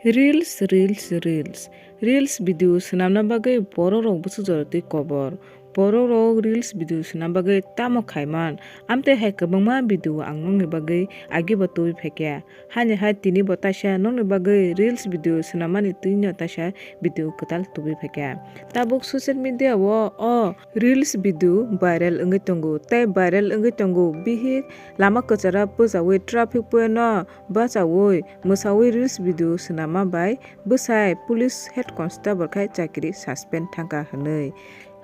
Reels video senamna bagai borok busujoroti kobor. Borok reels video senam bagai tamo khaiman amte hai kabangma video ang nongni bagai agi batoi phekya hanya hai tini botasha nongni bagai reels video senamani tuino tasha video ketal tubi phekya tabuk social media o reels video viral ongi tongo tai viral ongi tongo bihik lama kachara pujawi traffic poino bachawi musawi reels video senama bai bwsai police head constable khai chakri suspend thangka hanoi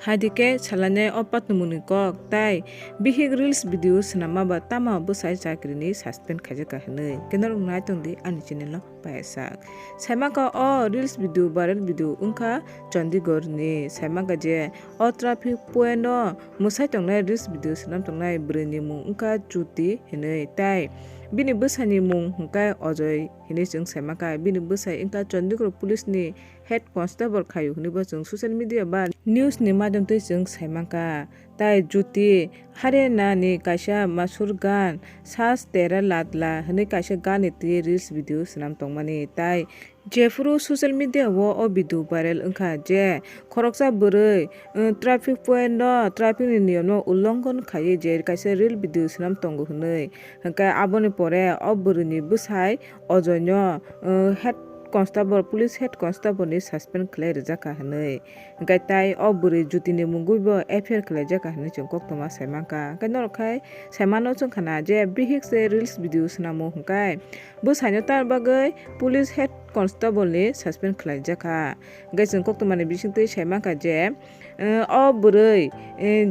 hadike chalane opat numuni kok tai bihik reels video senama ba tama bwsai chakri ni suspend khaijak hanoi kenor nai tongdi ani channel paisa saimaka o reels video viral video ungkha Chandigarh ni saimaka je o traffic point no musai tongnai reels video senam tongnai breni mung ungkha Juti hinoi tai bini bwsani mung hungkai Ojoy hini jeng saimaka bini bwsai ungkha Chandigarh police ni head constable khayu hini bo jeng social media ba news ni madam tui jeng saimaka tai Juti Haryana ni kaisa masur gan sas tera latla hini kaisa gani ti reels video senam tongmani tai jefuru social media o video viral ungkha je khoroksa bwrwi traffic point no traffic ni niyam no ullonghon khaiye je kaisa reel video senam tongo hinoi hingkai aboni pore o bwrwi ni bwsai Ojoy no head constable police head constable ni suspend khlai rijaka hinoi hingkai tai o bwrwi Juti ni mungui bo affair khlaijaka hinoi chung koktoma saimaka hingkai norkhai saimano chungkhana je bihik se reels video senamo hingkai bwsai no tar bagai police head constable ni suspend khlaijaka hingkai chung koktoma ni bisingtwi saimaka je o bwrwi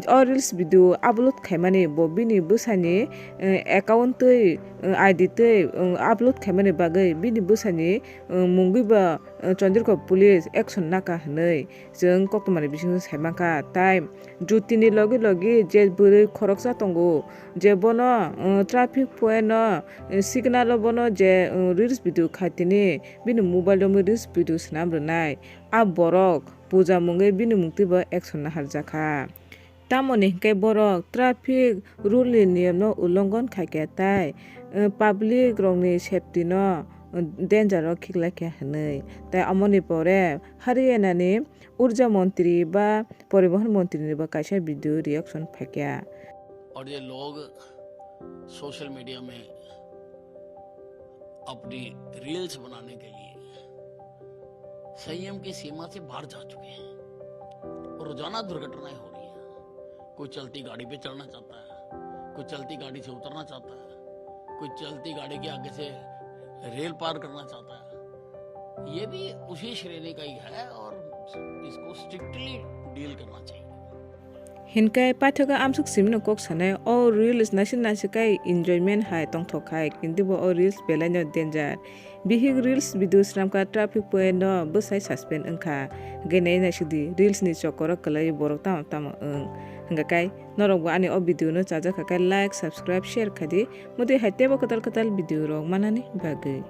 o reels video upload khaimani bo bini bwsani account tui ID tui upload khaimani bagai bini bwsani mungui ba Chandigarh police action naka hinoi jeng koktoma ni bisingtwi saimaka tai Juti ni logi logi je bwrwi khoroksa tongo je bono traffic point no signal bono je reels video khaitini bini mobile no reels video senam rwnai a borok puja mungai bini mungti bo action na harjaka tamoni hingkai borok traffic rule ni niyam no ullonghon khaikya tai public rok ni safety no danger o khiklaikya hinoi tai amoni pore Haryana ni urja mantri ba परिवहन मंत्री ने बा काisa video reaction फेंक्या और ये लोग social media में अपनी reels बनाने के लिए संयम की सीमा से बाहर जा चुके हैं और रोजाना दुर्घटनाएं हो रही हैं। कोई चलती गाड़ी पे चढ़ना चाहता है, कोई चलती गाड़ी से उतरना चाहता है, कोई चलती गाड़ी के आगे से रेल पार करना चाहता है। ये भी उसी श्रेणी का ही है और इसको स्ट्रिक्टली डील करना चाहिए। हिनkai pathaka amsuk simno kok sanai o reels nasin nasikai enjoyment hai tongthokai kintu bo o reels belai no danger bihik reels video sramka traffic point no bwsai suspend ungkha genai nasidi reels ni chokora klai borok tam hingkai norok bo ani o video no chajak kai like subscribe share khadi modi haite bo katal video rok manani bagui